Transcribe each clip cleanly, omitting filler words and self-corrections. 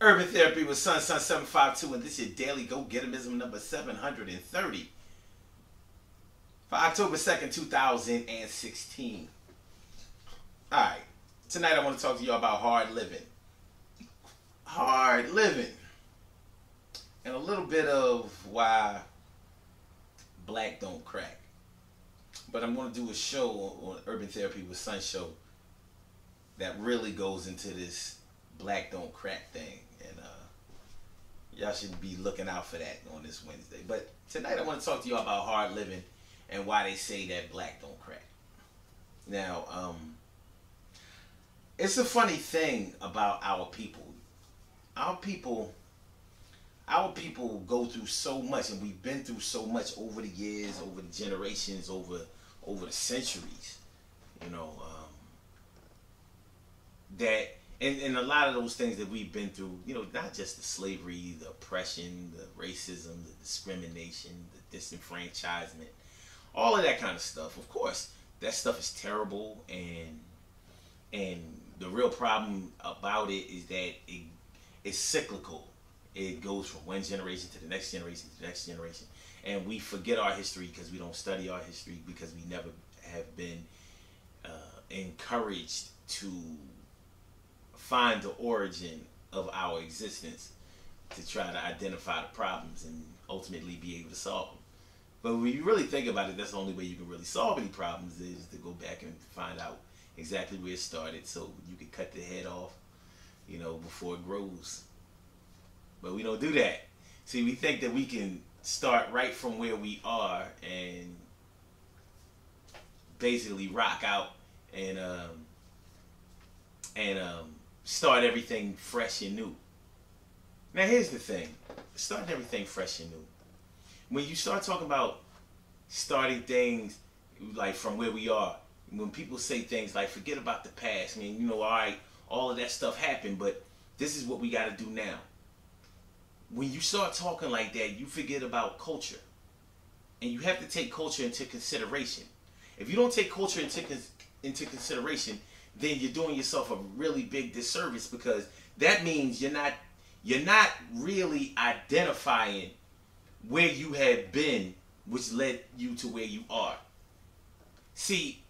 Urban Therapy with Sun 752, and this is your daily go-getterism number 730 for October 2nd, 2016. Alright, tonight I want to talk to you about hard living. Hard living. And a little bit of why black don't crack. But I'm going to do a show on Urban Therapy with Sun show that really goes into this black don't crack thing. And y'all should be looking out for that on this Wednesday. But tonight I want to talk to you about hard living and why they say that black don't crack. Now, it's a funny thing about our people. Our people go through so much, and we've been through so much over the years, over the generations, over the centuries. You know, that and a lot of those things that we've been through, you know, not just the slavery, the oppression, the racism, the discrimination, the disenfranchisement, all of that kind of stuff. Of course, that stuff is terrible, and the real problem about it is that it's cyclical. It goes from one generation to the next generation to the next generation, and we forget our history because we don't study our history, because we never have been encouraged to find the origin of our existence to try to identify the problems and ultimately be able to solve them. But when you really think about it, that's the only way you can really solve any problems, is to go back and find out exactly where it started, so you can cut the head off, you know, before it grows. But we don't do that. See, we think that we can start right from where we are and basically rock out and start everything fresh and new. Now, here's the thing. Starting everything fresh and new. When you start talking about starting things like from where we are, when people say things like, forget about the past, I mean, you know, all right, all of that stuff happened, but this is what we got to do now. When you start talking like that, you forget about culture. And you have to take culture into consideration. If you don't take culture into consideration, then you're doing yourself a really big disservice, because that means you're not really identifying where you have been, which led you to where you are. See,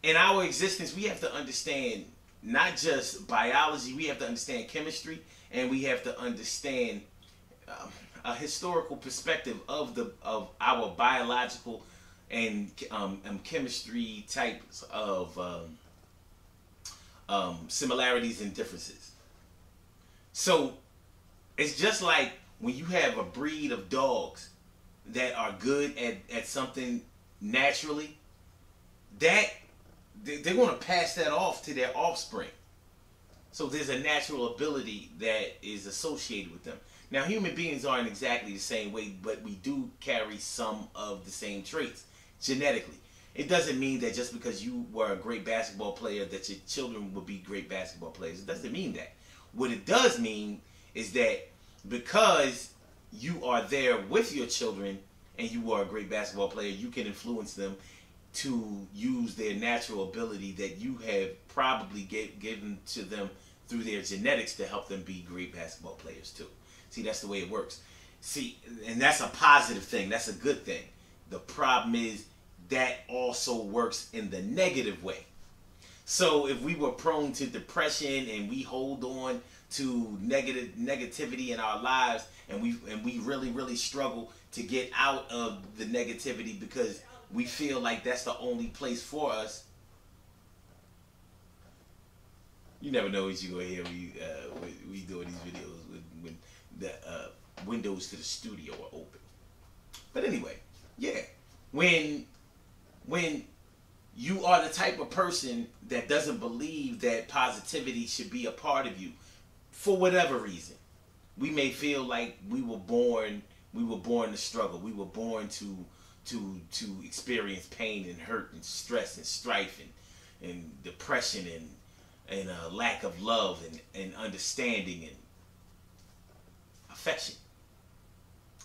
in our existence, we have to understand not just biology, we have to understand chemistry, and we have to understand a historical perspective of our biological and chemistry types of similarities and differences. So it's just like when you have a breed of dogs that are good at something naturally, that they're going to pass that off to their offspring. So there's a natural ability that is associated with them. Now, human beings aren't exactly the same way, but we do carry some of the same traits genetically. It doesn't mean that just because you were a great basketball player that your children will be great basketball players. It doesn't mean that. What it does mean is that because you are there with your children and you are a great basketball player, you can influence them to use their natural ability that you have probably given to them through their genetics to help them be great basketball players too. See, that's the way it works. See, and that's a positive thing. That's a good thing. The problem is that also works in the negative way. So if we were prone to depression and we hold on to negativity in our lives, and we really struggle to get out of the negativity because we feel like that's the only place for us. You never know what you're going to hear we doing these videos when the windows to the studio are open. But anyway, yeah. When you are the type of person that doesn't believe that positivity should be a part of you, for whatever reason, we may feel like we were born to struggle. We were born to experience pain and hurt and stress and strife and depression and lack of love and understanding and affection.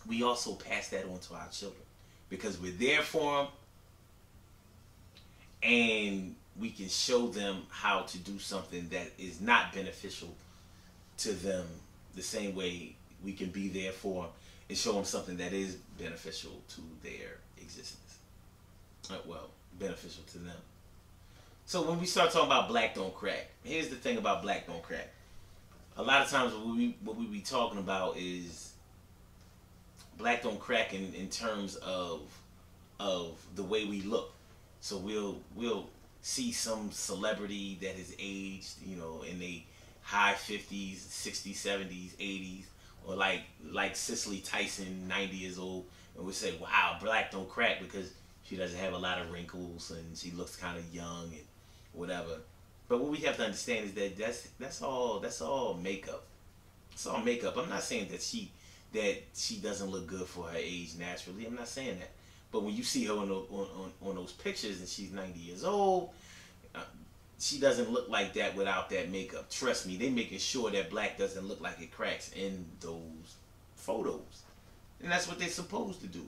We also pass that on to our children because we're there for them, and we can show them how to do something that is not beneficial to them the same way we can be there for them and show them something that is beneficial to their existence. Well, beneficial to them. So when we start talking about black don't crack, here's the thing about black don't crack. A lot of times what we be talking about is black don't crack in terms of the way we look. So we'll see some celebrity that has aged, you know, in the high 50s, 60s, 70s, 80s, or like Cicely Tyson, 90 years old, and we say, wow, black don't crack because she doesn't have a lot of wrinkles and she looks kind of young and whatever. But what we have to understand is that that's all makeup. It's all makeup. I'm not saying that she doesn't look good for her age naturally. I'm not saying that. But when you see her on those pictures and she's 90 years old, she doesn't look like that without that makeup. Trust me, they're making sure that black doesn't look like it cracks in those photos. And that's what they're supposed to do.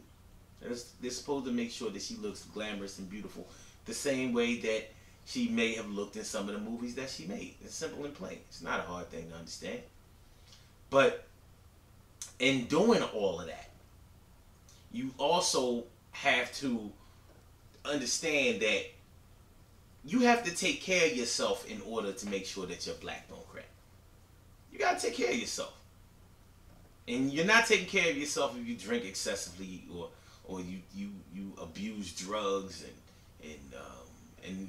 They're supposed to make sure that she looks glamorous and beautiful the same way that she may have looked in some of the movies that she made. It's simple and plain. It's not a hard thing to understand. But in doing all of that, you also have to understand that you have to take care of yourself in order to make sure that your black don't crack. You gotta take care of yourself. And you're not taking care of yourself if you drink excessively or you abuse drugs and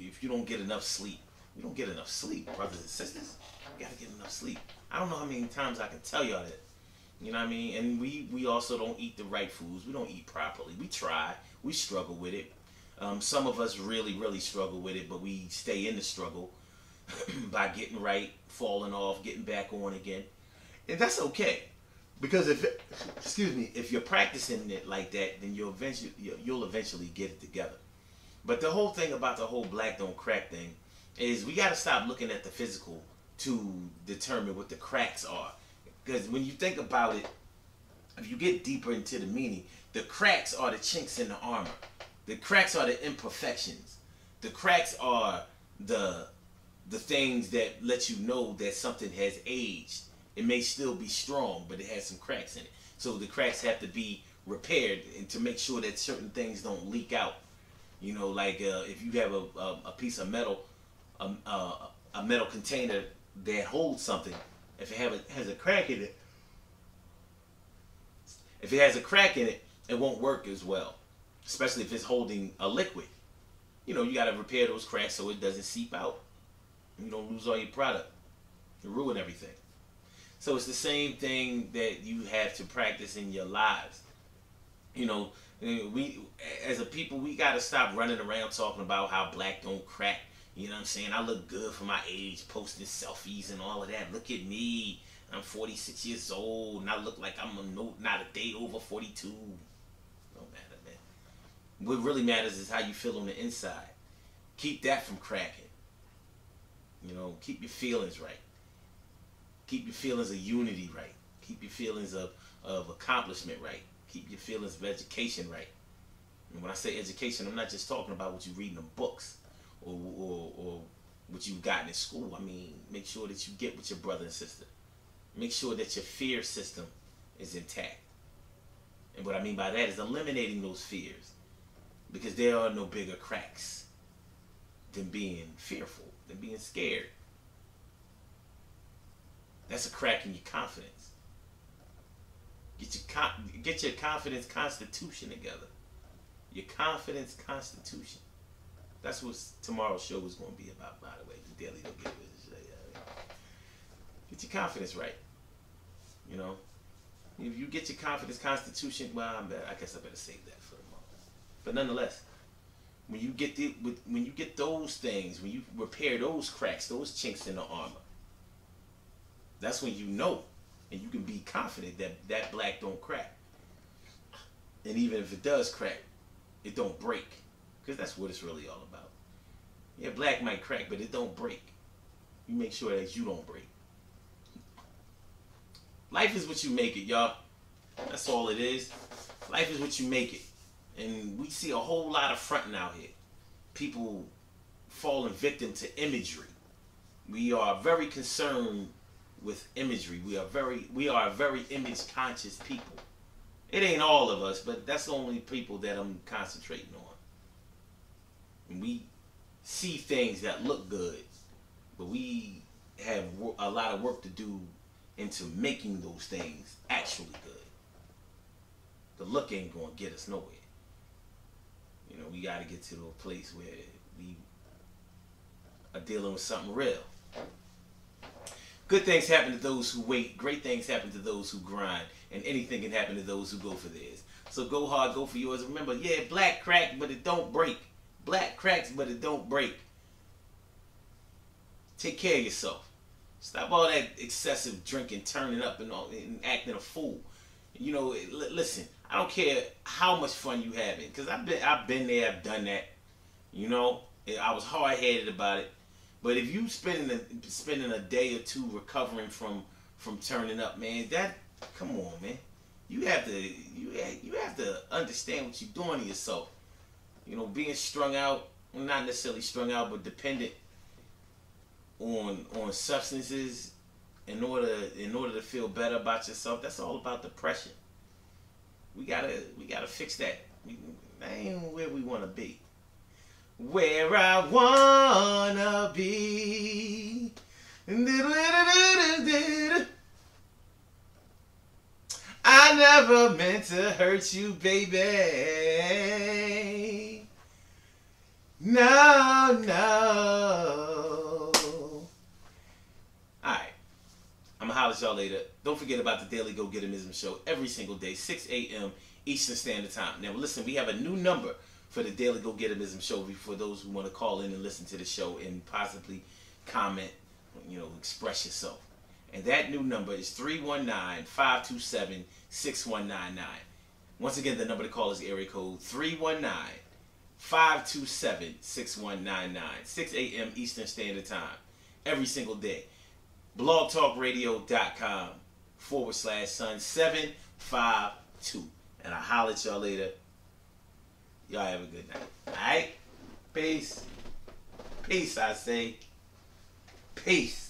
if you don't get enough sleep. You don't get enough sleep, brothers and sisters. You gotta get enough sleep. I don't know how many times I can tell y'all that. You know what I mean? And we also don't eat the right foods. We don't eat properly. We try. We struggle with it. Some of us really, really struggle with it, but we stay in the struggle by getting right, falling off, getting back on again. And that's okay. Because if you're practicing it like that, then you'll eventually get it together. But the whole thing about the whole black don't crack thing is we got to stop looking at the physical to determine what the cracks are. Because when you think about it, if you get deeper into the meaning, the cracks are the chinks in the armor. The cracks are the imperfections. The cracks are the things that let you know that something has aged. It may still be strong, but it has some cracks in it. So the cracks have to be repaired and to make sure that certain things don't leak out. You know, like if you have a piece of metal, a metal container that holds something, if it has a crack in it, it won't work as well. Especially if it's holding a liquid. You know, you got to repair those cracks so it doesn't seep out. You don't lose all your product. You ruin everything. So it's the same thing that you have to practice in your lives. You know, we as a people, we got to stop running around talking about how black don't crack. You know what I'm saying? I look good for my age, posting selfies and all of that. Look at me. I'm 46 years old and I look like I'm not a day over 42. Don't matter, man. What really matters is how you feel on the inside. Keep that from cracking. You know, keep your feelings right. Keep your feelings of unity right. Keep your feelings of accomplishment right. Keep your feelings of education right. And when I say education, I'm not just talking about what you read in the books or what you've gotten in school. I mean, make sure that you get with your brother and sister. Make sure that your fear system is intact. And what I mean by that is eliminating those fears. Because there are no bigger cracks than being fearful, than being scared. That's a crack in your confidence. Get your confidence constitution together. Your confidence constitution. That's what tomorrow's show is going to be about, by the way. The Daily Don't Get Get your confidence right. You know, if you get your confidence constitution, well, I guess I better save that for tomorrow. But nonetheless, when you get those things, when you repair those cracks, those chinks in the armor, that's when you know, and you can be confident that black don't crack. And even if it does crack, it don't break, because that's what it's really all about. Yeah, black might crack, but it don't break. You make sure that you don't break. Life is what you make it, y'all. That's all it is. Life is what you make it. And we see a whole lot of fronting out here. People falling victim to imagery. We are very concerned with imagery. We are a very image conscious people. It ain't all of us, but that's the only people that I'm concentrating on. And we see things that look good, but we have a lot of work to do into making those things actually good. The look ain't gonna get us nowhere. You know, we gotta get to a place where we are dealing with something real. Good things happen to those who wait. Great things happen to those who grind. And anything can happen to those who go for theirs. So go hard, go for yours. Remember, yeah, black crack, but it don't break. Black cracks, but it don't break. Take care of yourself. Stop all that excessive drinking, turning up, and acting a fool. You know, listen, I don't care how much fun you having, because I've been there, I've done that. You know, I was hard-headed about it. But if you spending a day or two recovering from turning up, man, come on, man. You have to understand what you're doing to yourself. You know, being strung out, well, not necessarily strung out, but dependent on substances in order to feel better about yourself. That's all about depression. We gotta fix that. That ain't where we wanna be. Where I wanna be. I never meant to hurt you, baby. No, no. Alright. I'm gonna holler at y'all later. Don't forget about the Daily Go Getimism show every single day, 6 a.m. Eastern Standard Time. Now listen, we have a new number for the Daily Go Getimism show for those who want to call in and listen to the show and possibly comment, you know, express yourself. And that new number is 319-527-6199. Once again, the number to call is area code 319-527-6199. 6 a.m. Eastern Standard Time. Every single day. blogtalkradio.com/son752. And I'll holler at y'all later. Y'all have a good night. Alright? Peace. Peace, I say. Peace.